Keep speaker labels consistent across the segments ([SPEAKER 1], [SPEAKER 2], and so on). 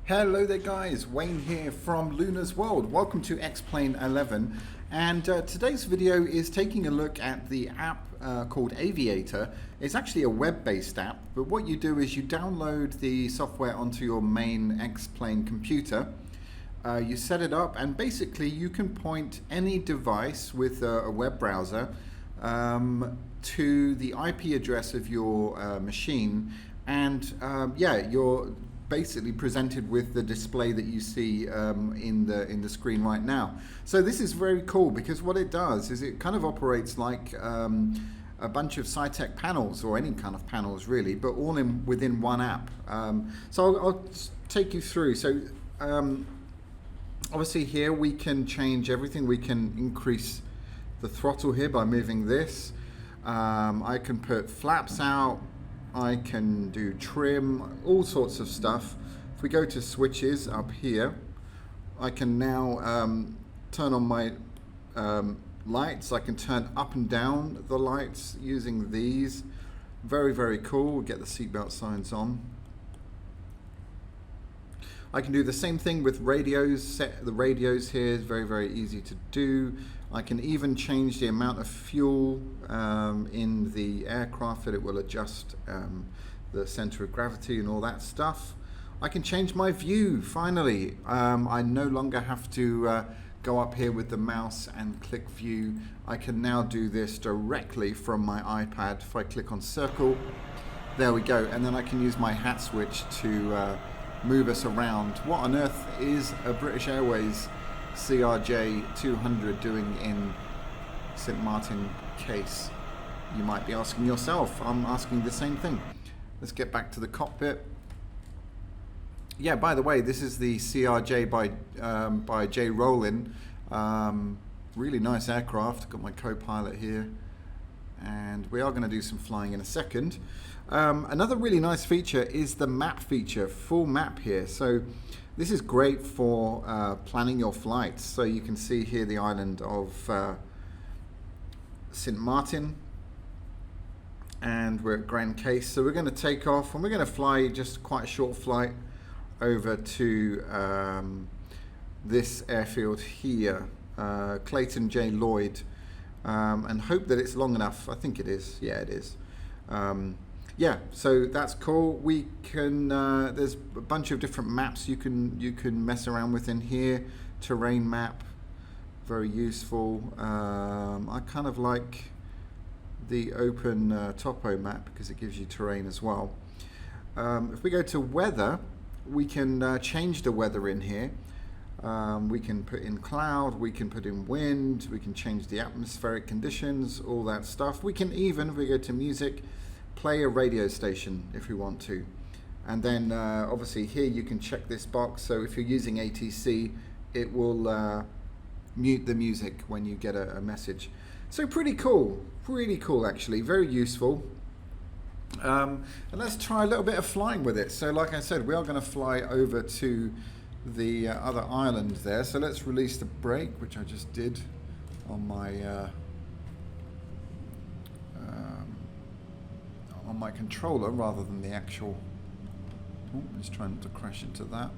[SPEAKER 1] Hello there guys, Wayne here from Luna's World. Welcome to X-Plane 11, and today's video is taking a look at the app called Aviator. It's actually a web-based app, but what you do is you download the software onto your main X-Plane computer. You set it up, and basically you can point any device with a web browser to the IP address of your machine, and yeah, you're basically presented with the display that you see in the screen right now. So this is very cool because what it does is it kind of operates like a bunch of Saitek panels, or any kind of panels really, but all within one app. So I'll take you through. So obviously here we can change everything. We can increase the throttle here by moving this. I can put flaps out, I can do trim, all sorts of stuff. If we go to switches up here, I can now turn on my lights. I can turn up and down the lights using these. Very, very cool. We'll get the seatbelt signs on. I can do the same thing with radios. Set the radios here is very, very easy to do. I can even change the amount of fuel in the aircraft, that it will adjust the center of gravity and all that stuff. I can change my view, finally. I no longer have to go up here with the mouse and click view. I can now do this directly from my iPad. If I click on circle, there we go. And then I can use my hat switch to move us around. What on earth is a British Airways CRJ 200 doing in St. Martin case? You might be asking yourself. I'm asking the same thing. Let's get back to the cockpit. Yeah, by the way, this is the CRJ by J. Rowling. Really nice aircraft. Got my co-pilot here, and we are going to do some flying in a second. Another really nice feature is the map feature, full map here. So this is great for planning your flights. So you can see here the island of St. Martin, and we're at Grand Case. So we're going to take off, and we're going to fly just quite a short flight over to this airfield here, Clayton J. Lloyd, and hope that it's long enough. I think it is. Yeah, it is. Yeah, so that's cool. We can there's a bunch of different maps you can mess around with in here. Terrain map, very useful. I kind of like the open topo map because it gives you terrain as well. If we go to weather, we can change the weather in here. We can put in cloud, we can put in wind, we can change the atmospheric conditions, all that stuff. We can even, if we go to music, play a radio station if we want to. And then obviously here you can check this box. So if you're using ATC, it will mute the music when you get a message. So pretty cool actually, very useful. And let's try a little bit of flying with it. So like I said, we are going to fly over to the other island there. So let's release the brake, which I just did on my controller rather than the actual. Oh, let's try not to crash into that.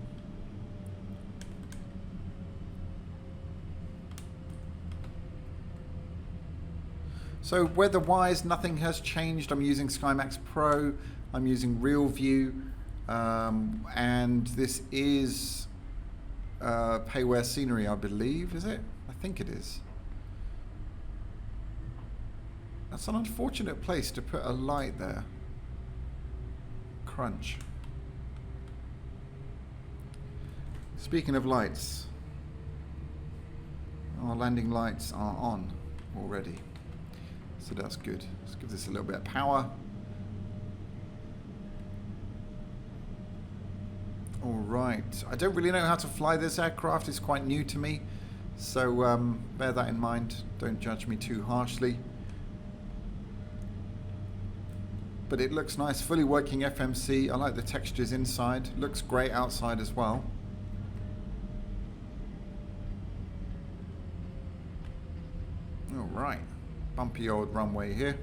[SPEAKER 1] So weather-wise, nothing has changed. I'm using SkyMax Pro. I'm using Real View, and this is Payware Scenery, I believe. Is it? I think it is. That's an unfortunate place to put a light there. Crunch. Speaking of lights, our landing lights are on already. So that's good. Let's give this a little bit of power. All right. I don't really know how to fly this aircraft. It's quite new to me. So bear that in mind. Don't judge me too harshly. But it looks nice, fully working FMC. I like the textures inside. Looks great outside as well. All right, bumpy old runway here.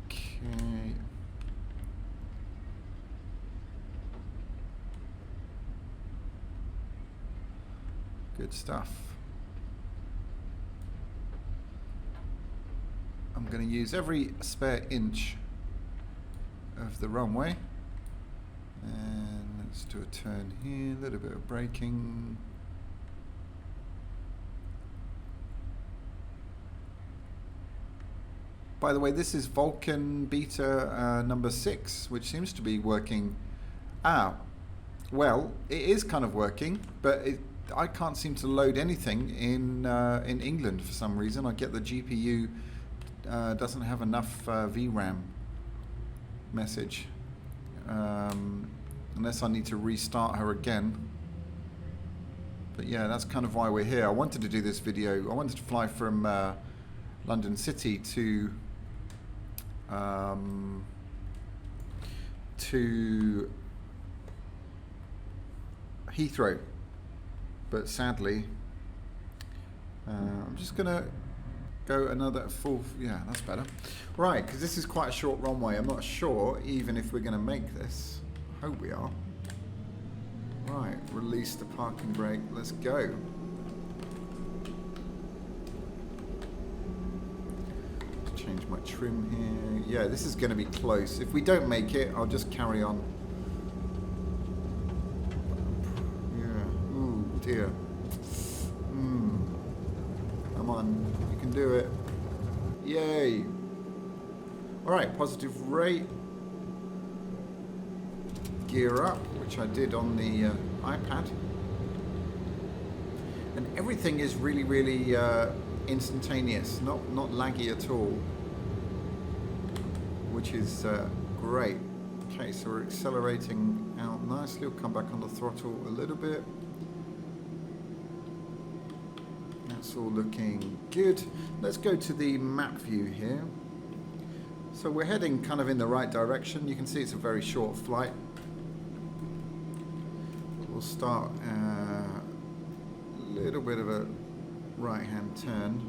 [SPEAKER 1] Okay. Good stuff. I'm going to use every spare inch of the runway. And let's do a turn here, a little bit of braking. By the way, this is Vulkan beta number 6, which seems to be working out. Well, it is kind of working, but I can't seem to load anything in England for some reason. I get the GPU doesn't have enough VRAM message, unless I need to restart her again. But yeah, that's kind of why we're here. I wanted to do this video. I wanted to fly from London City to Heathrow, but sadly I'm just gonna go another full, yeah, that's better, right, because this is quite a short runway. I'm not sure even if we're gonna make this. I hope we are. Right, release the parking brake, let's go. Change my trim here. Yeah, this is going to be close. If we don't make it, I'll just carry on. Yeah. Ooh, dear. Come on, you can do it. Yay. All right, positive rate. Gear up, which I did on the iPad. And everything is really, really instantaneous, not laggy at all, which is great. Okay, so we're accelerating out nicely. We'll come back on the throttle a little bit. That's all looking good. Let's go to the map view here. So we're heading kind of in the right direction. You can see it's a very short flight. We'll start a little bit of a right-hand turn,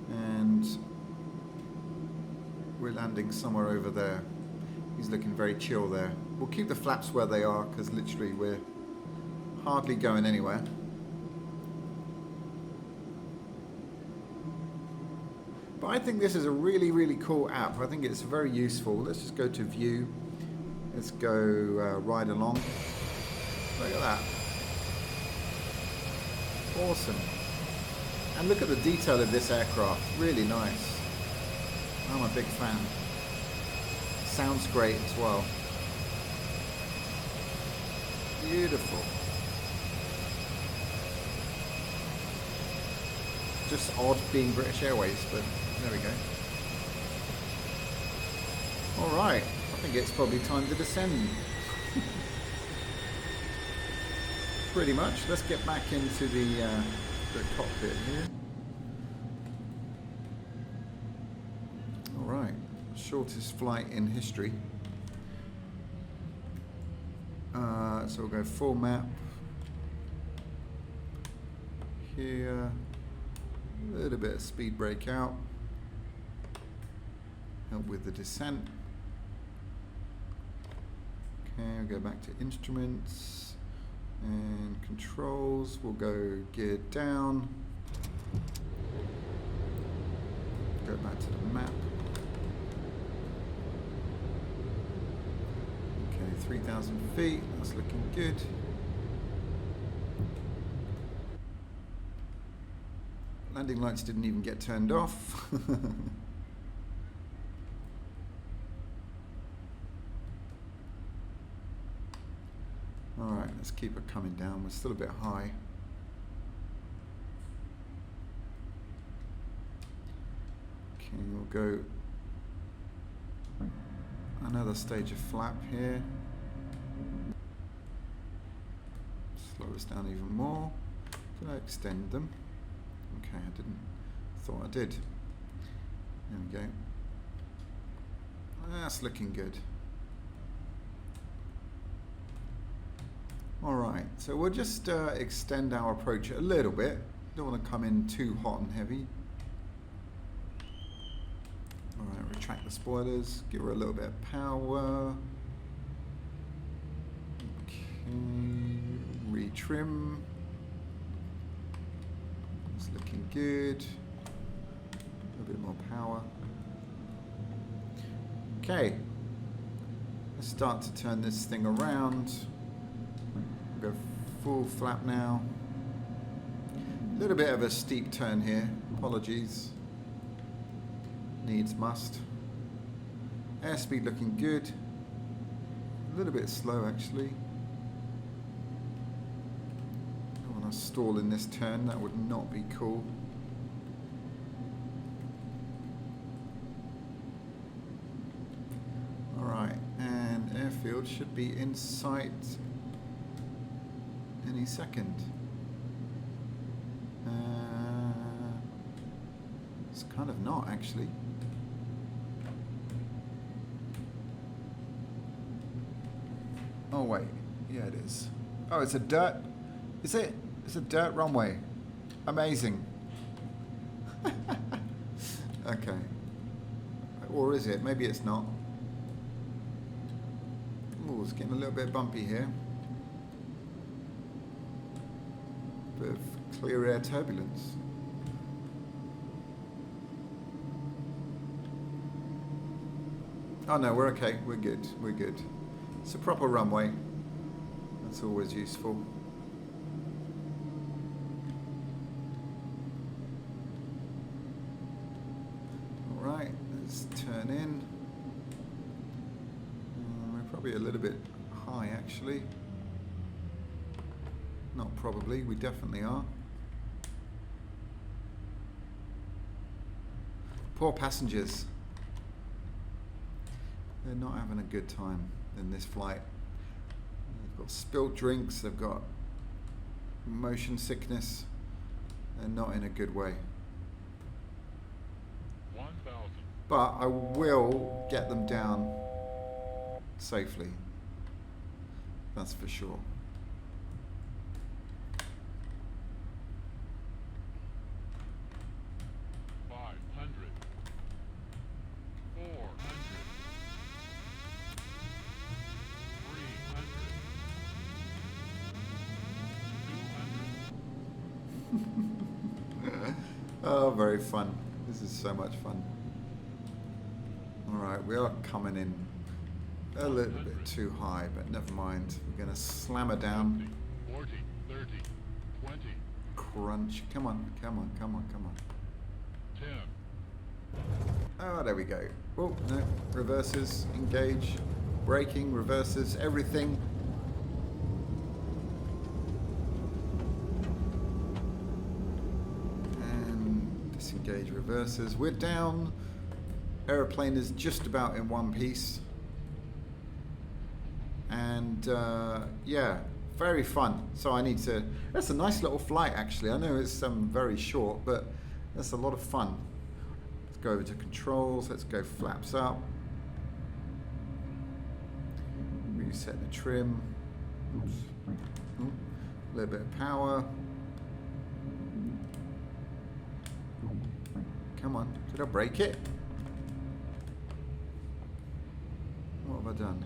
[SPEAKER 1] and we're landing somewhere over there. He's looking very chill there. We'll keep the flaps where they are because literally we're hardly going anywhere. But I think this is a really, really cool app. I think it's very useful. Let's just go to view. Let's go ride along. Look at that. Awesome. And look at the detail of this aircraft. Really nice. I'm a big fan. Sounds great as well. Beautiful. Just odd being British Airways, but there we go. Alright, I think it's probably time to descend. Pretty much. Let's get back into the cockpit here. Alright, shortest flight in history. So we'll go full map. Here. A little bit of speed brake out. Help with the descent. Okay, we'll go back to instruments and controls. We'll go gear down. Go back to the map. Okay, 3,000 feet. That's looking good. Landing lights didn't even get turned off. Alright, let's keep it coming down. We're still a bit high. Okay, we'll go another stage of flap here. Slow us down even more. Did I extend them? Okay, I didn't. Thought I did. There we go. That's looking good. Alright, so we'll just extend our approach a little bit. Don't want to come in too hot and heavy. Alright, retract the spoilers, give her a little bit of power. Okay, trim. It's looking good. A little bit more power. Okay. Let's start to turn this thing around. Go full flap now. A little bit of a steep turn here. Apologies. Needs must. Airspeed looking good. A little bit slow actually. Don't want to stall in this turn, that would not be cool. Alright, and airfield should be in sight any second. It's kind of not actually. Oh wait, yeah it is. Oh, it's a dirt, is it? It's a dirt runway. Amazing. Okay. Or is it? Maybe it's not. Oh, it's getting a little bit bumpy here. Bit of clear air turbulence. Oh no, we're okay. We're good. We're good. It's a proper runway. That's always useful. Alright, let's turn in. We're probably a little bit high actually. Not probably, we definitely are. Poor passengers. They're not having a good time in this flight. They've got spilled drinks, they've got motion sickness. They're not in a good way.
[SPEAKER 2] 1,000.
[SPEAKER 1] But I will get them down safely. That's for sure. Oh, very fun. This is so much fun. Alright, we are coming in a little bit too high, but never mind. We're going to slam her down.
[SPEAKER 2] 40, 30, 20.
[SPEAKER 1] Crunch. Come on, come on, come on, come on.
[SPEAKER 2] 10.
[SPEAKER 1] Oh, there we go. Oh, no. Reverses, engage, braking, reverses, everything. Disengage reverses. We're down. Aeroplane is just about in one piece. And yeah, very fun. So I need to. That's a nice little flight actually. I know it's very short, but that's a lot of fun. Let's go over to controls. Let's go flaps up. Reset the trim. Oops. A little bit of power. Come on, did I break it? What have I done?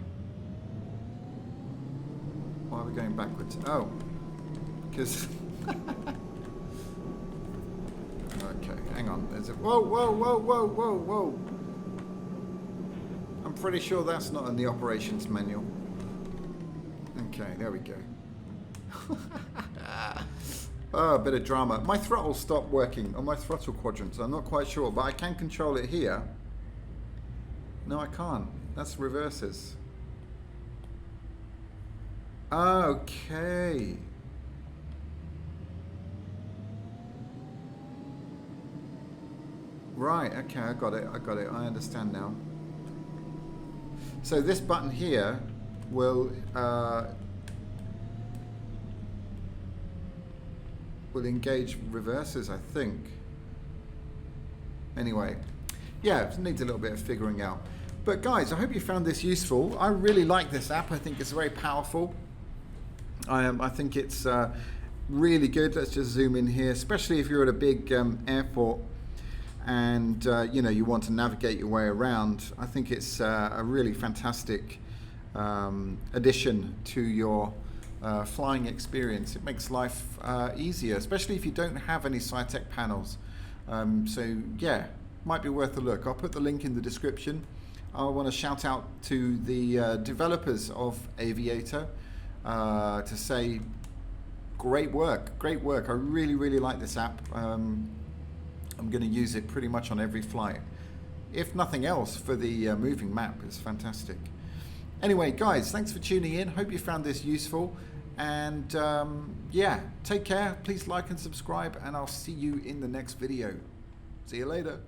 [SPEAKER 1] Why are we going backwards? Oh, because... Okay, hang on. There's a... Whoa, whoa, whoa, whoa, whoa, whoa. I'm pretty sure that's not in the operations manual. Okay, there we go. Oh, a bit of drama. My throttle stopped working on my throttle quadrant. I'm not quite sure, but I can control it here. No, I can't. That's reverses. Okay. Right, okay, I got it. I got it. I understand now. So this button here will engage reverses, I think. Anyway, yeah, it needs a little bit of figuring out. But guys, I hope you found this useful. I really like this app. I think it's very powerful. I think it's really good. Let's just zoom in here, especially if you're at a big airport and you know, you want to navigate your way around. I think it's a really fantastic addition to your flying experience. It makes life easier, especially if you don't have any Saitek panels. So yeah, might be worth a look. I'll put the link in the description. I want to shout out to the developers of Aviator to say great work, great work. I really like this app. I'm going to use it pretty much on every flight. If nothing else, for the moving map. It's fantastic. Anyway, guys, thanks for tuning in. Hope you found this useful. And yeah, take care. Please like and subscribe, and I'll see you in the next video. See you later.